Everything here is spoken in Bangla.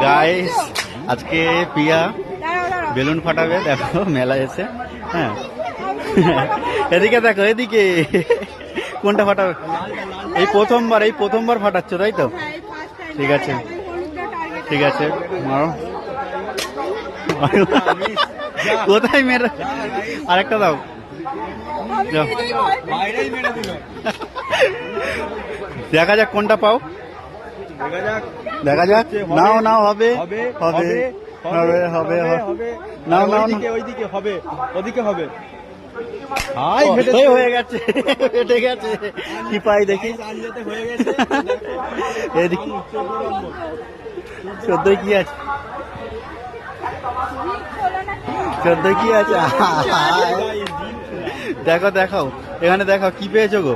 গাইস আজকে পিয়া বেলুন ফাটাবে, দেখো মেলা এসে। হ্যাঁ এদিকে দেখো, এদিকে কোনটা ফাটাবে? এই প্রথমবার ফাটাচ্ছ তাই তো? ঠিক আছে ঠিক আছে, মারো। কোথায় মেরে? আরেকটা দাও। দেখা যাক কোনটা পাও, দেখা যাক। নাও নাও, হবে হবে হবে হবে হবে, নাও নাও, ওইদিকে হবে, ওদিকে হবে। হয়ে গেছে, ফেটে গেছে। কি পাই দেখি, এদিকে 14 কি আছে, 14 কি আছে? দেখো দেখাও, এখানে দেখাও কি পেয়েছো গো।